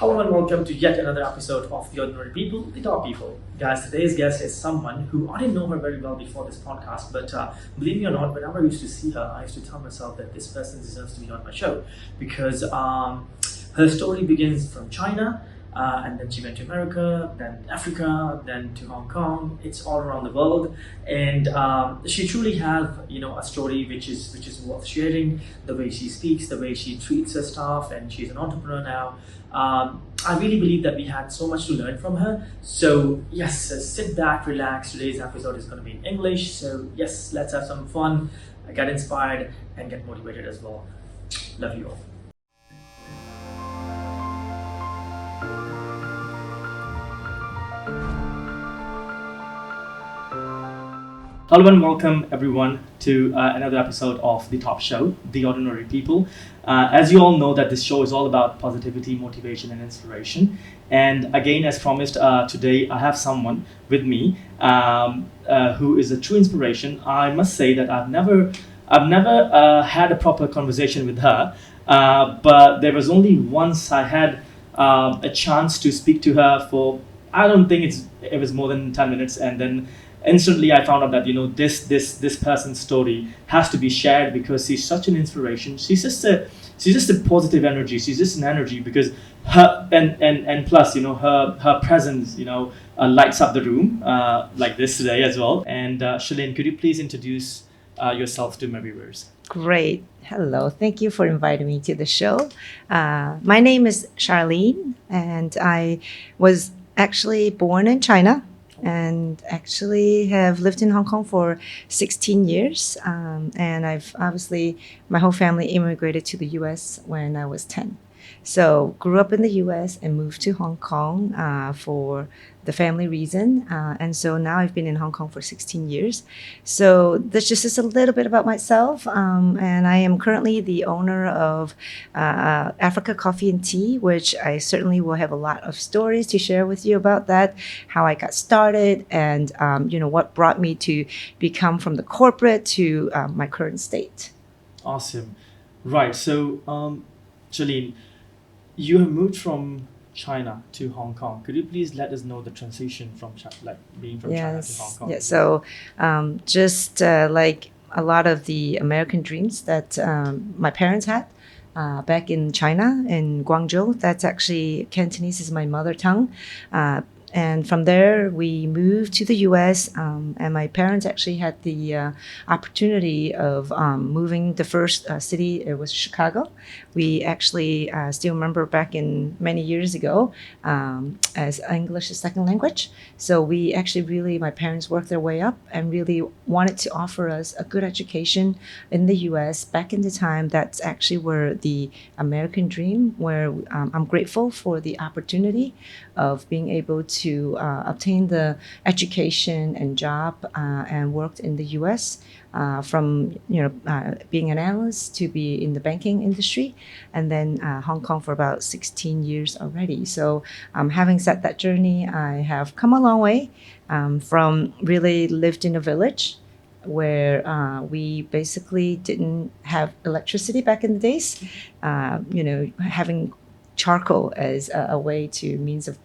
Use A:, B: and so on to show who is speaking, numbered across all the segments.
A: Hello and welcome to yet another episode of The Ordinary People, The Top People. Guys, today's guest is someone who I didn't know her very well before this podcast, but believe me or not, whenever I used to see her, I used to tell myself that this person deserves to be on my show because her story begins from China, and then she went to America, then Africa, then to Hong Kong. It's all around the world, and she truly has, a story which is worth sharing. The way she speaks, the way she treats her staff, and she's an entrepreneur now. I really believe that we had so much to learn from her. So yes, sit back, relax. Today's episode is going to be in English. So yes, let's have some fun, get inspired, and get motivated as well. Love you all. Hello and welcome everyone to another episode of The Top Show, The Ordinary People. As you all know that this show is all about positivity, motivation and inspiration. And again, as promised, today I have someone with me who is a true inspiration. I must say that I've never had a proper conversation with her, but there was only once I had a chance to speak to her for, I don't think it was more than 10 minutes, and then instantly I found out that this person's story has to be shared because she's such an inspiration. She's just a positive energy. She's just an energy because her and plus her presence lights up the room like this today as well. And Charlene, could you please introduce yourself to my viewers?
B: Great. Hello. Thank you for inviting me to the show. My name is Charlene, and I was actually born in China and actually have lived in Hong Kong for 16 years. And I've obviously, my whole family immigrated to the US when I was 10. So grew up in the US and moved to Hong Kong for the family reason. And so now I've been in Hong Kong for 16 years. So that's just a little bit about myself. And I am currently the owner of Africa Coffee and Tea, which I certainly will have a lot of stories to share with you about that, how I got started and, what brought me to become from the corporate to my current state.
A: Awesome. Right. So, Charlene, you have moved from China to Hong Kong. Could you please let us know the transition from being from China to Hong Kong?
B: Yes. So just like a lot of the American dreams that my parents had back in China, in Guangzhou, that's actually Cantonese is my mother tongue. And from there, we moved to the U.S. And my parents actually had the opportunity of moving. The first city, it was Chicago. We actually still remember back in many years ago as English as second language. So we actually really, my parents worked their way up and really wanted to offer us a good education in the U.S. Back in the time, that's actually where the American dream, where I'm grateful for the opportunity of being able to obtain the education and job and worked in the U.S. From being an analyst to be in the banking industry, and then Hong Kong for about 16 years already. So having set that journey, I have come a long way from really lived in a village where we basically didn't have electricity back in the days, having charcoal as a way to means of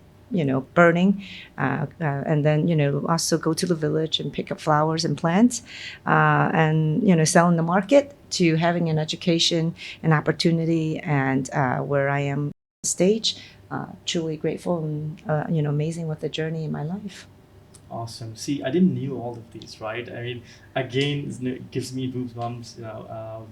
B: burning, and then also go to the village and pick up flowers and plants, and sell in the market, to having an education, an opportunity, and where I am stage, truly grateful and amazing with the journey in my life.
A: Awesome. See, I didn't knew all of these, right? I mean, again, it gives me goosebumps,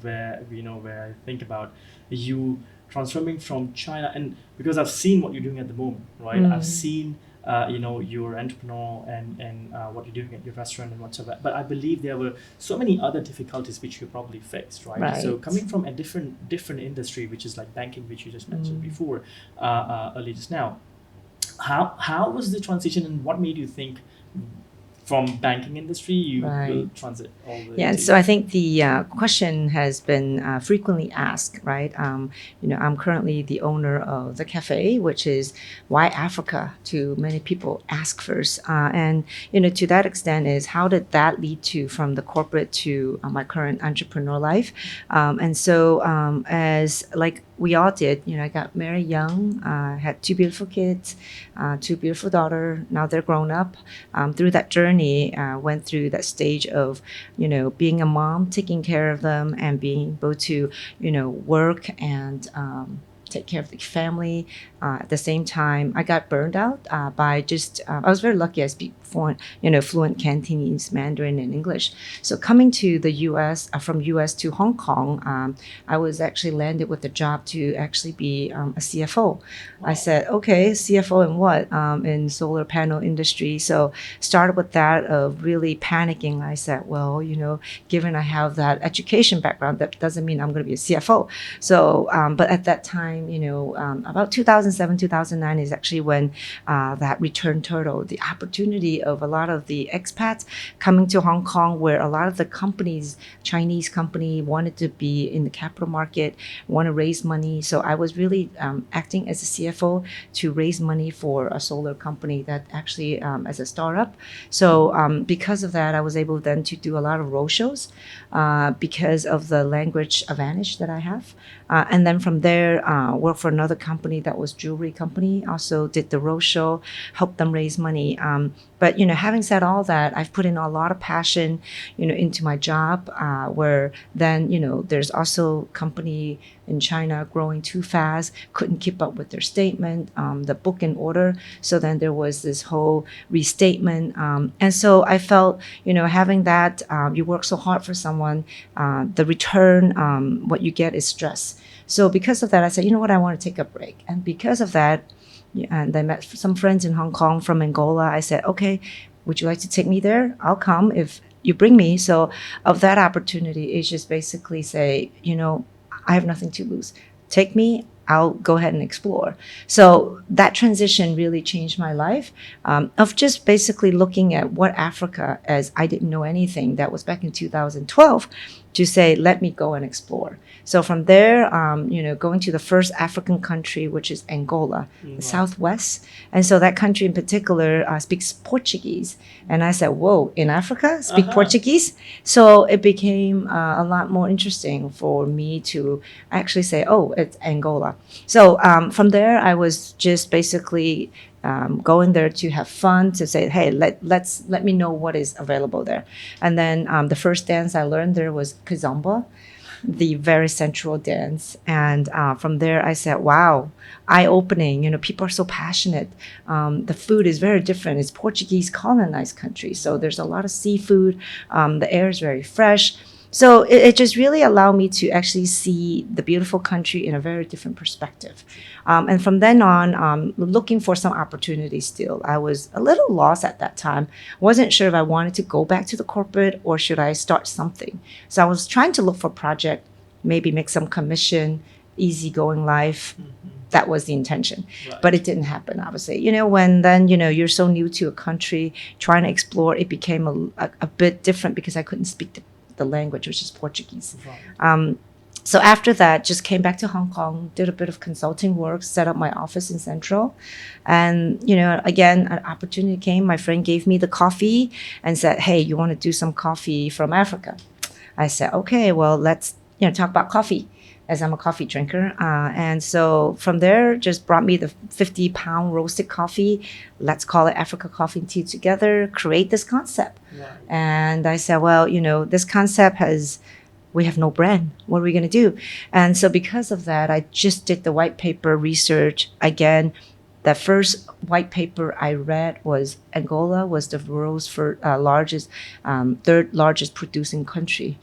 A: where I think about you transforming from China, and because I've seen what you're doing at the moment, right? I've seen, your entrepreneur and what you're doing at your restaurant and whatsoever. But I believe there were so many other difficulties which you probably faced, right? So coming from a different industry, which is like banking, which you just mentioned before, earlier just now, how was the transition, and what made you think from banking industry you will transit all the way
B: so I think the question has been frequently asked, right? I'm currently the owner of the cafe, which is why Africa, to many people ask first, and to that extent is how did that lead to from the corporate to my current entrepreneur life, and so as like we all did. I got married young, had two beautiful kids, two beautiful daughters. Now they're grown up. Through that journey, went through that stage of, being a mom, taking care of them, and being able to, work and take care of the family. At the same time, I got burned out by just. I was very lucky. I speak fluent Cantonese, Mandarin, and English. So coming to the U.S. From U.S. to Hong Kong, I was actually landed with a job to actually be a CFO. Wow. I said, okay, CFO in what? In solar panel industry. So started with that of really panicking. I said, well, given I have that education background, that doesn't mean I'm going to be a CFO. So, but at that time, about 2007, 2009 is actually when that return turtle, the opportunity of a lot of the expats coming to Hong Kong, where a lot of the companies, Chinese company, wanted to be in the capital market, want to raise money. So I was really acting as a CFO to raise money for a solar company that actually as a startup. So because of that, I was able then to do a lot of roadshows because of the language advantage that I have. And then from there, worked for another company that was jewelry company. Also did the roadshow, helped them raise money. But having said all that, I've put in a lot of passion, into my job. Where then, there's also company in China growing too fast, couldn't keep up with their statement, the book and order. So then there was this whole restatement, and so I felt, having that, you work so hard for someone, the return, what you get is stress. So because of that, I said, I want to take a break, and because of that. And I met some friends in Hong Kong from Angola. I said, okay, would you like to take me there? I'll come if you bring me. So of that opportunity is just basically say, I have nothing to lose. Take me. I'll go ahead and explore. So that transition really changed my life, of just basically looking at what Africa, as I didn't know anything, that was back in 2012, to say, let me go and explore. So from there, going to the first African country, which is Angola, the Southwest. And so that country in particular speaks Portuguese. And I said, whoa, in Africa, speak Portuguese? So it became a lot more interesting for me to actually say, oh, it's Angola. So from there, I was just basically going there to have fun, to say, hey, let me know what is available there. And then the first dance I learned there was kizomba, the very central dance. And from there, I said, wow, eye-opening. People are so passionate. The food is very different. It's Portuguese colonized country. So there's a lot of seafood. The air is very fresh. So it just really allowed me to actually see the beautiful country in a very different perspective. And from then on, looking for some opportunities still. I was a little lost at that time. Wasn't sure if I wanted to go back to the corporate or should I start something. So I was trying to look for a project, maybe make some commission, easygoing life. Mm-hmm. That was the intention. Right. But it didn't happen, obviously. When then, you're so new to a country, trying to explore, it became a bit different because I couldn't speak the language, which is Portuguese. Right. So after that, just came back to Hong Kong, did a bit of consulting work, set up my office in Central. And, again, an opportunity came. My friend gave me the coffee and said, hey, you want to do some coffee from Africa? I said, okay, well, let's, talk about coffee, as I'm a coffee drinker. And so from there, just brought me the 50-pound roasted coffee. Let's call it Africa Coffee and Tea together, create this concept. Right. And I said, well, this concept we have no brand. What are we going to do? And so because of that, I just did the white paper research. Again, the first white paper I read was Angola was the world's third largest producing country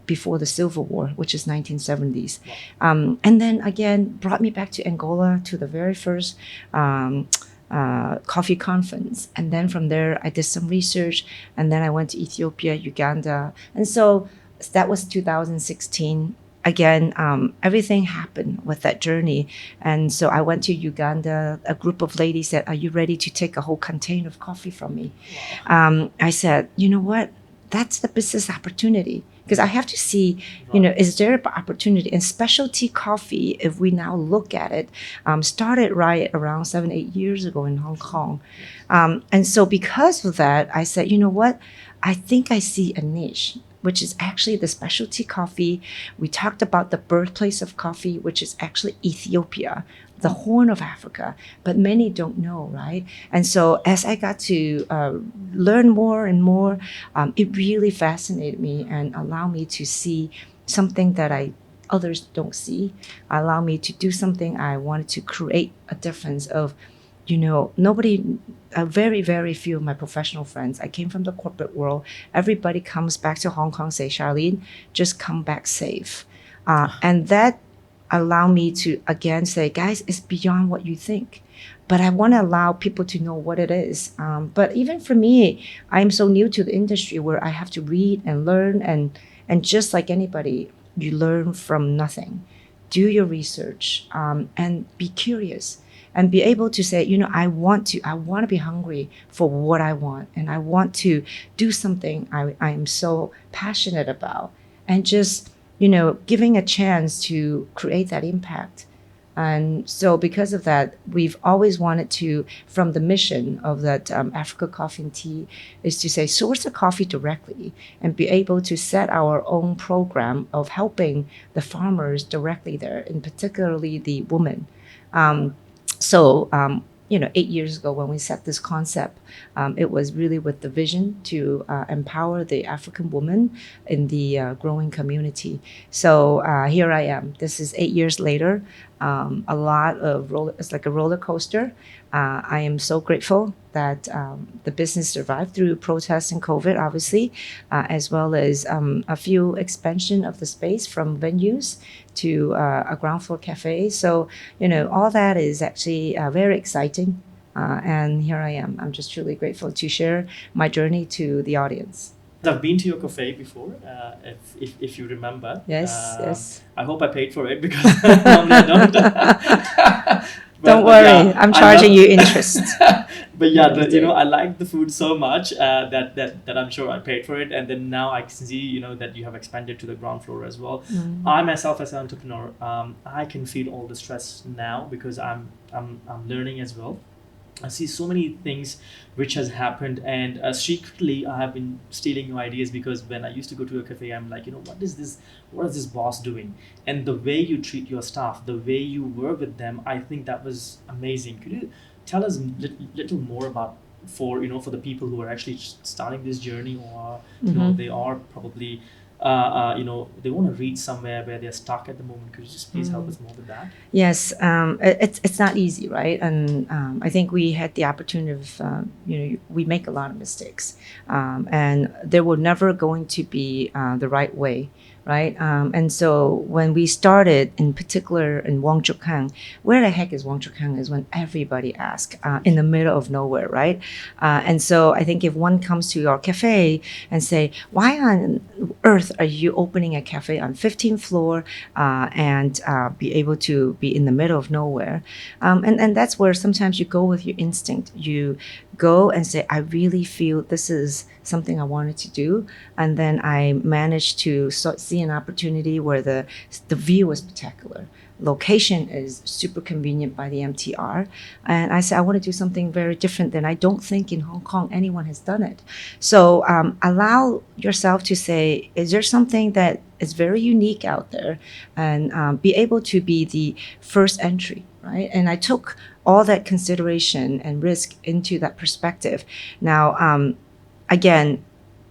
B: before the Civil War, which is 1970s. Wow. And then again, brought me back to Angola to the very first coffee conference. And then from there, I did some research. And then I went to Ethiopia, Uganda. And so that was 2016. Again, everything happened with that journey. And so I went to Uganda. A group of ladies said, are you ready to take a whole container of coffee from me? Wow. I said, you know what? That's the business opportunity. Because I have to see, is there an opportunity? And specialty coffee, if we now look at it, started right around 7-8 years ago in Hong Kong. And so because of that, I said, you know what? I think I see a niche. which is actually the specialty coffee. We talked about the birthplace of coffee, which is actually Ethiopia, the Horn of Africa, but many don't know, right? And so as I got to learn more and more, it really fascinated me and allowed me to see something that others don't see, allow me to do something I wanted to create a difference of, nobody, very, very few of my professional friends. I came from the corporate world. Everybody comes back to Hong Kong, say, Charlene, just come back safe. And that allowed me to, again, say, guys, it's beyond what you think. But I want to allow people to know what it is. But even for me, I'm so new to the industry where I have to read and learn. And just like anybody, you learn from nothing. Do your research and be curious. And be able to say, I want to be hungry for what I want. And I want to do something I am so passionate about. And just, giving a chance to create that impact. And so because of that, we've always wanted to, from the mission of that Africa Coffee and Tea, is to say, source the coffee directly and be able to set our own program of helping the farmers directly there, and particularly the women. So 8 years ago when we set this concept, it was really with the vision to empower the African woman in the growing community. So here I am. This is 8 years later. A lot of it's like a roller coaster. I am so grateful that the business survived through protests and COVID, obviously, as well as a few expansion of the space from venues to a ground floor cafe. So, all that is actually very exciting. And here I am. I'm just truly grateful to share my journey to the audience.
A: I've been to your cafe before, if you remember.
B: Yes.
A: I hope I paid for it because normally I don't.
B: Don't worry, I'm charging you interest.
A: But yeah, I like the food so much that I'm sure I paid for it, and then now I can see that you have expanded to the ground floor as well. I myself, as an entrepreneur, I can feel all the stress now because I'm learning as well. I see so many things which has happened, and secretly I have been stealing your ideas, because when I used to go to a cafe, I'm like, what is this boss doing? And the way you treat your staff, the way you work with them, I think that was amazing. Could you tell us a little more about for the people who are actually starting this journey, or they are probably they want to reach somewhere where they're stuck at the moment. Could you just please help us more with that?
B: Yes, it's not easy, right? And I think we had the opportunity of, we make a lot of mistakes, and there were never going to be the right way, right? And so when we started, in particular in Wong Chuk, where the heck is Wong Chuk is when everybody asks, in the middle of nowhere, right? And so I think if one comes to your cafe and say, why on earth are you opening a cafe on 15th floor and be able to be in the middle of nowhere? And that's where sometimes you go with your instinct. You go and say, I really feel this is something I wanted to do. And then I managed to see an opportunity where the view was spectacular. Location is super convenient by the MTR. And I said, I want to do something very different than I don't think in Hong Kong anyone has done it. So allow yourself to say, is there something that is very unique out there? And be able to be the first entry, right? And I took all that consideration and risk into that perspective. Now, again,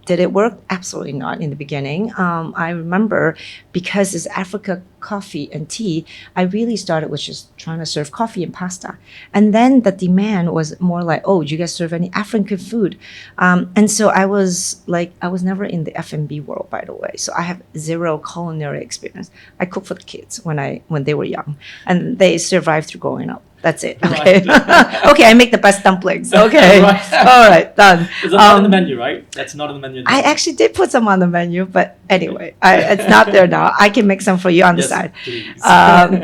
B: did it work? Absolutely not in the beginning. I remember because it's Africa Coffee and Tea, I really started with just trying to serve coffee and pasta. And then the demand was more like, oh, do you guys serve any African food? And so I was never in the F&B world, by the way. So I have zero culinary experience. I cooked for the kids when they were young, and they survived through growing up. That's it. Okay. Right. Okay, I make the best dumplings. Okay. Right. All right, done.
A: Is that not on the menu, right? That's not on the menu.
B: I actually did put some on the menu, but anyway, it's not there now. I can make some for you on the side.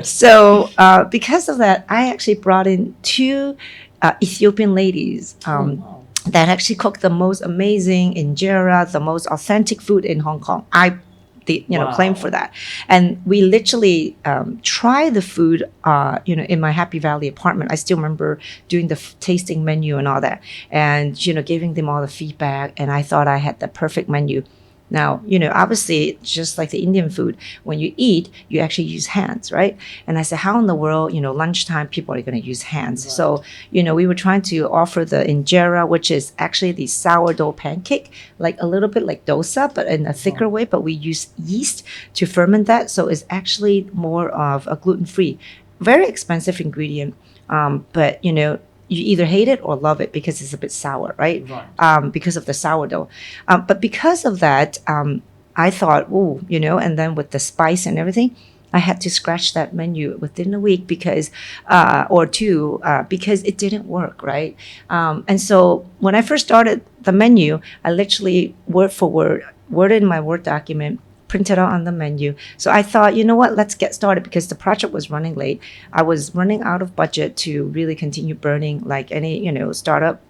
B: So because of that, I actually brought in two Ethiopian ladies. That actually cook the most amazing injera, the most authentic food in Hong Kong. Claim for that. And we literally try the food, in my Happy Valley apartment. I still remember doing the tasting menu and all that, and, giving them all the feedback. And I thought I had the perfect menu. Now, obviously, just like the Indian food, when you eat, you actually use hands, right? And I said, how in the world, lunchtime, people are going to use hands?
A: Right.
B: So, we were trying to offer the injera, which is actually the sourdough pancake, like a little bit like dosa, but in a thicker way. But we use yeast to ferment that. So it's actually more of a gluten-free, very expensive ingredient. But, you either hate it or love it because it's a bit sour, right? Because of the sourdough. But because of that, I thought, oh, and then with the spice and everything, I had to scratch that menu within a week because, or two, because it didn't work, right? And so when I first started the menu, I literally word for word, worded in my Word document, printed out on the menu. So I thought, you know what, let's get started because the project was running late. I was running out of budget to really continue burning like any, startup.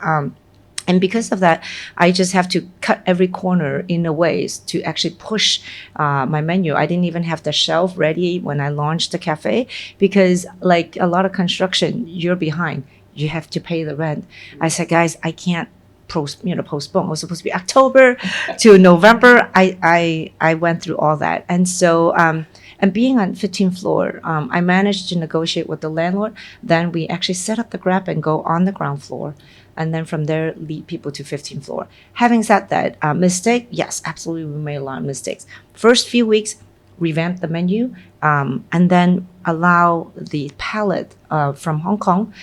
B: And because of that, I just have to cut every corner in a ways to actually push my menu. I didn't even have the shelf ready when I launched the cafe because like a lot of construction, you're behind. You have to pay the rent. I said, guys, I can't postpone. It was supposed to be October to November. I went through all that. And so, and being on 15th floor, I managed to negotiate with the landlord. Then we actually set up the Grab and Go on the ground floor. And then from there, lead people to 15th floor. Having said that, mistake, yes, absolutely, we made a lot of mistakes. First few weeks, revamp the menu, and then allow the palate from Hong Kong,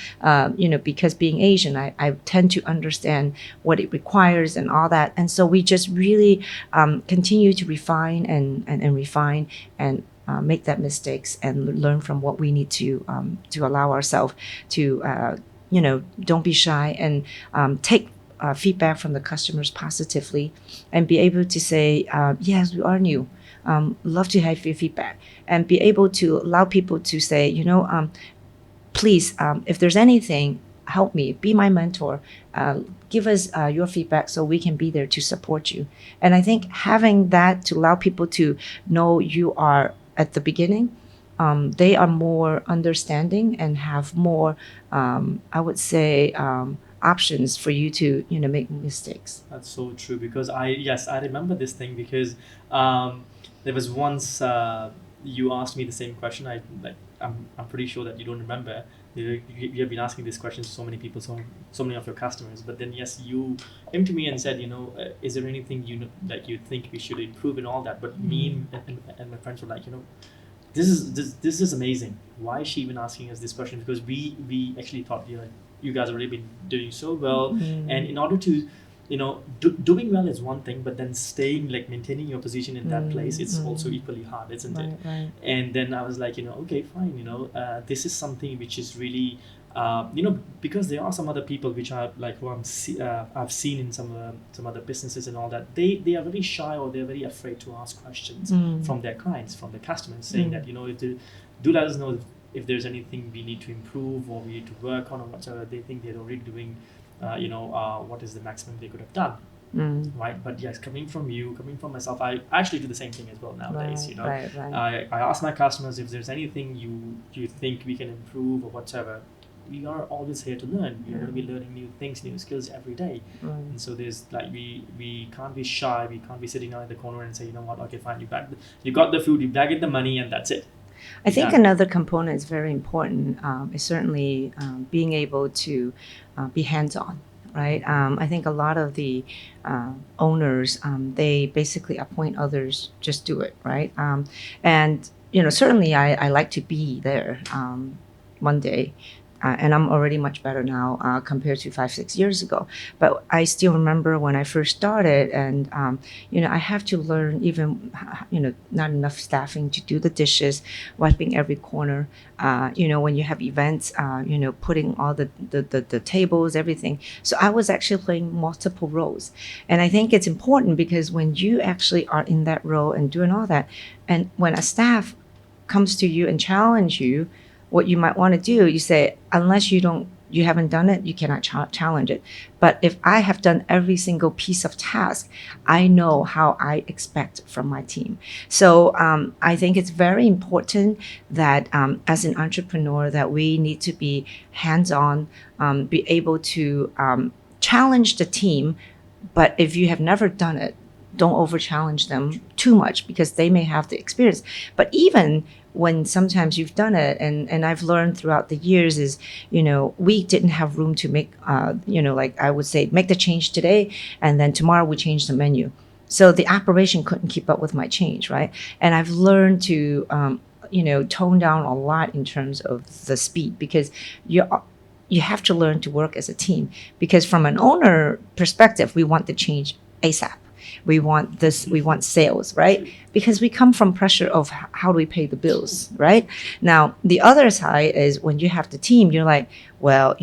B: because being Asian, I tend to understand what it requires and all that. And so we just really continue to refine and refine and make that mistakes and learn from what we need to allow ourselves to, don't be shy and take feedback from the customers positively and be able to say, yes, we are new. Love to have your feedback and be able to allow people to say, please, if there's anything, help me, be my mentor, give us your feedback so we can be there to support you. And I think having that to allow people to know you are at the beginning, they are more understanding and have more, I would say, options for you to make mistakes.
A: That's so true because I remember this thing because there was once you asked me the same question. I'm pretty sure that you don't remember. You have been asking this question to so many people, so many of your customers. But then yes, you came to me and said, is there anything that you think we should improve and all that? But me and my friends were like, this is amazing. Why is she even asking us this question? Because we actually thought you guys have already been doing so well, and in order to doing well is one thing, but then staying maintaining your position in that place, it's also equally hard, isn't it?
B: Right.
A: And then I was like, okay, fine, this is something which is really because there are some other people which are who I've seen in some other businesses and all that, they are very shy or they're very afraid to ask questions from their clients, from their customers, saying that if they do let us know if there's anything we need to improve or we need to work on or whatever. They think they're already doing what is the maximum they could have done, right? But yes, coming from you, coming from myself, I actually do the same thing as well nowadays.
B: Right.
A: I ask my customers if there's anything you think we can improve or whatever. We are always here to learn. We're going to be learning new things, new skills every day. And so there's we can't be shy. We can't be sitting down in the corner and say, what, okay, fine, you got the food, you bag it the money, and that's it.
B: I think another component is very important is certainly being able to be hands-on, right? I think a lot of the owners, they basically appoint others, just do it, right? And, certainly I like to be there one day. And I'm already much better now compared to 5-6 years ago. But I still remember when I first started, and I have to learn even not enough staffing to do the dishes, wiping every corner. When you have events, putting all the tables, everything. So I was actually playing multiple roles, and I think it's important because when you actually are in that role and doing all that, and when a staff comes to you and challenge you, what you might want to do, you say, unless you haven't done it, you cannot challenge it. But if I have done every single piece of task, I know how I expect from my team. So I think it's very important that as an entrepreneur that we need to be hands-on, be able to challenge the team. But if you have never done it, don't over challenge them too much because they may have the experience. But even when sometimes you've done it, and I've learned throughout the years is, we didn't have room to make, like I would say, make the change today, and then tomorrow we change the menu. So the operation couldn't keep up with my change, right? And I've learned to, tone down a lot in terms of the speed, because you have to learn to work as a team. Because from an owner perspective, we want the change ASAP. We want this, we want sales, right? Because we come from pressure of how do we pay the bills, right? Now, the other side is when you have the team, you're like, well,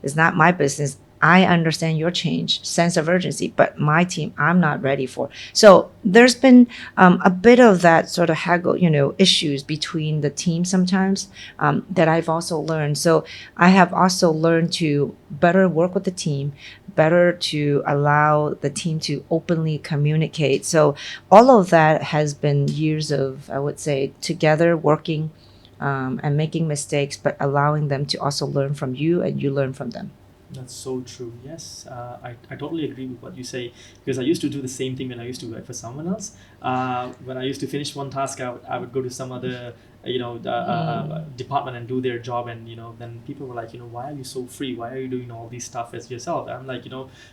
B: it's not my business. I understand your change, sense of urgency, but my team, I'm not ready for. So there's been a bit of that sort of haggle, issues between the team sometimes that I've also learned. So I have also learned to better work with the team, better to allow the team to openly communicate. So all of that has been years of, I would say, together working and making mistakes, but allowing them to also learn from you and you learn from them.
A: That's so true. Yes, I totally agree with what you say, because I used to do the same thing when I used to work for someone else. When I used to finish one task, I would go to some other department and do their job, and then people were like, why are you so free? Why are you doing all these stuff as yourself? I'm like,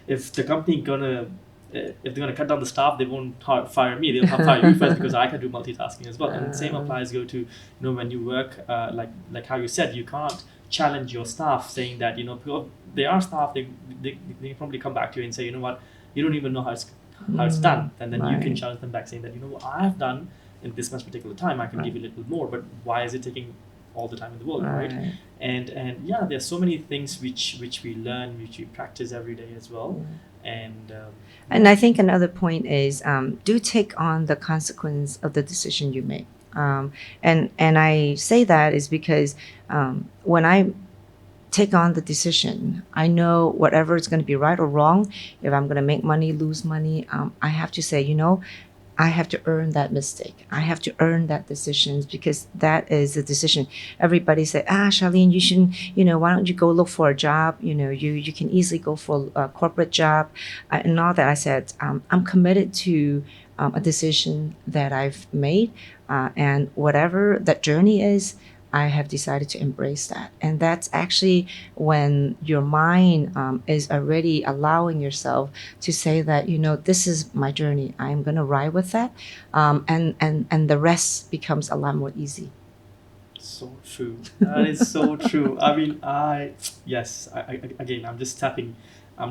A: if the company gonna if they're gonna cut down the staff, they won't fire me. They'll fire you first, because I can do multitasking as well. And the same applies go to when you work like how you said, you can't challenge your staff saying that because they are staff, they probably come back to you and say, what, you don't even know how it's done, and then you can challenge them back saying that what I've done in this much particular time, I can give you a little more, but why is it taking all the time in the world, right? And yeah, there's so many things which we learn, which we practice every day as well. And
B: I think another point is do take on the consequence of the decision you make. And I say that is because when I take on the decision, I know whatever is going to be right or wrong. If I'm going to make money, lose money, I have to say, I have to earn that mistake. I have to earn that decision, because that is a decision. Everybody say, Charlene, you shouldn't, why don't you go look for a job? You can easily go for a corporate job and all that. I said, I'm committed to a decision that I've made, and whatever that journey is, I have decided to embrace that. And that's actually when your mind is already allowing yourself to say that, this is my journey. I'm going to ride with that. And the rest becomes a lot more easy.
A: So true. That is so true. I mean, again, I'm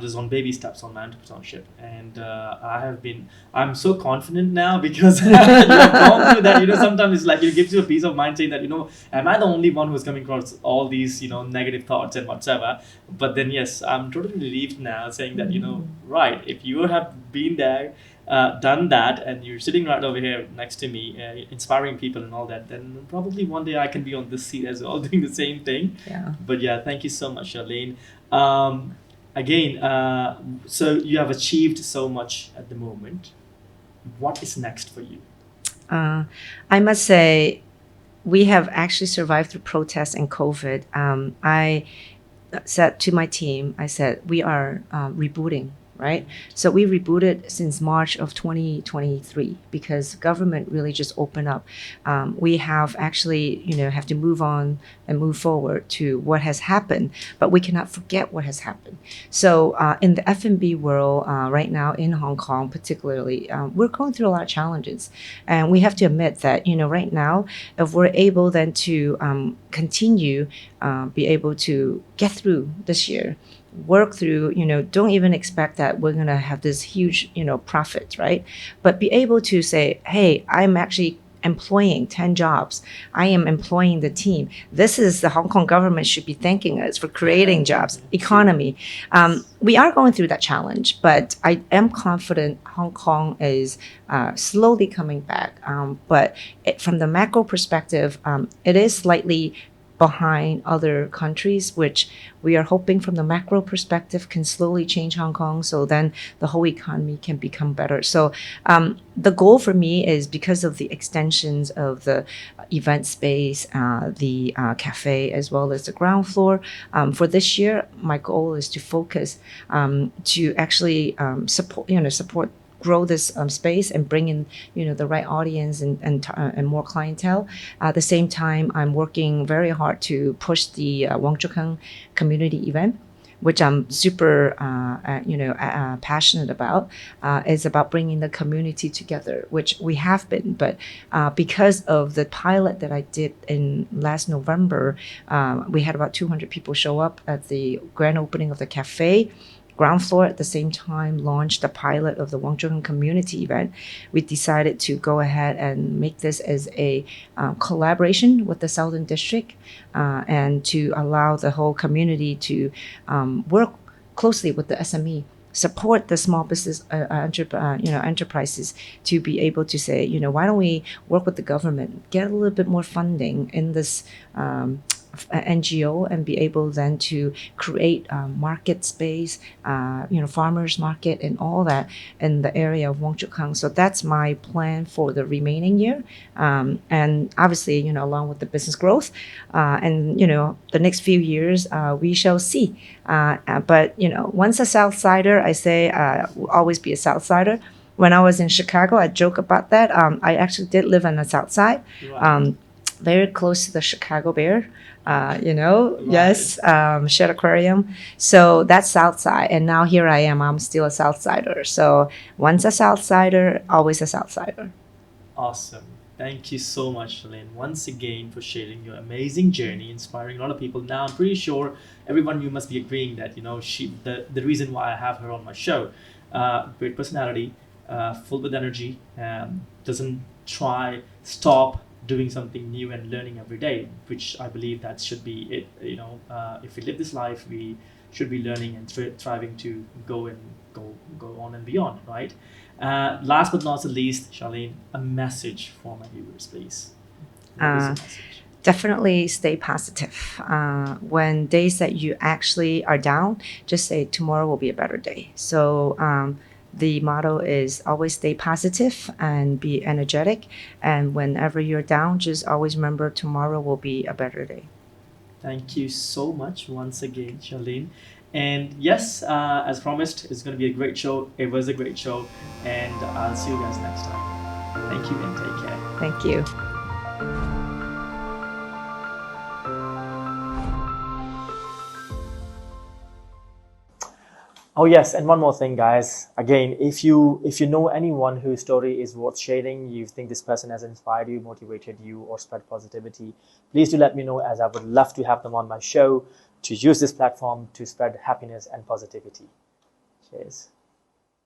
A: just on baby steps on my entrepreneurship, and I'm so confident now, because I've gone through that. Sometimes it's like it gives you a peace of mind saying that, am I the only one who's coming across all these, negative thoughts and whatsoever? But then, yes, I'm totally relieved now saying that, right, if you have been there, done that, and you're sitting right over here next to me, inspiring people and all that, then probably one day I can be on this seat as well, doing the same thing.
B: Yeah.
A: But yeah, thank you so much, Charlene. Again, so you have achieved so much at the moment. What is next for you?
B: I must say, we have actually survived through protests and COVID. I said to my team, I said, we are rebooting. Right? So we rebooted since March of 2023 because government really just opened up. We have actually, have to move on and move forward to what has happened, but we cannot forget what has happened. So in the F&B world right now in Hong Kong particularly, we're going through a lot of challenges. And we have to admit that, right now, if we're able then to continue, be able to get through this year, work through, don't even expect that we're going to have this huge, profit, right? But be able to say, hey, I'm actually employing 10 jobs. I am employing the team. This is the Hong Kong government should be thanking us for creating jobs, economy. We are going through that challenge, but I am confident Hong Kong is slowly coming back. But from the macro perspective, it is slightly behind other countries, which we are hoping from the macro perspective can slowly change Hong Kong, so then the whole economy can become better. So the goal for me is, because of the extensions of the event space, the cafe, as well as the ground floor, for this year, my goal is to focus to actually support grow this space and bring in the right audience and more clientele. At the same time, I'm working very hard to push the Wong Chuk community event, which I'm super, passionate about. Is about bringing the community together, which we have been. But because of the pilot that I did in last November, we had about 200 people show up at the grand opening of the cafe. Ground floor at the same time launched the pilot of the Wong Chuk community event. We decided to go ahead and make this as a collaboration with the Southern District and to allow the whole community to work closely with the SME, support the small business enterprises to be able to say, why don't we work with the government, get a little bit more funding in this NGO and be able then to create market space, farmers market and all that in the area of Wong Chuk Hang. So that's my plan for the remaining year. And obviously, along with the business growth and, the next few years, we shall see. But, once a Southsider, I say will always be a Southsider. When I was in Chicago, I joke about that. I actually did live on the South Side.
A: Right.
B: Very close to the Chicago Bear,
A: Right.
B: yes, Shed Aquarium. So that's South Side. And now here I am, I'm still a South Sider. So once a South Sider, always a South Sider.
A: Awesome. Thank you so much, Charlene, once again for sharing your amazing journey, inspiring a lot of people. Now, I'm pretty sure everyone you must be agreeing that, the reason why I have her on my show, great personality, full with energy, doesn't stop doing something new and learning every day, which I believe that should be it. If we live this life, we should be learning and thriving to go on and beyond, right? Last but not the least, Charlene, a message for my viewers, please. What is your message?
B: Definitely stay positive. When days that you actually are down, just say tomorrow will be a better day. So the motto is always stay positive and be energetic. And whenever you're down, just always remember tomorrow will be a better day.
A: Thank you so much once again, Charlene. And yes, as promised, it's going to be a great show. It was a great show. And I'll see you guys next time. Thank you and take care.
B: Thank you.
A: Oh yes, and one more thing, guys. Again, if you know anyone whose story is worth sharing, you think this person has inspired you, motivated you, or spread positivity, please do let me know, as I would love to have them on my show to use this platform to spread happiness and positivity. Cheers.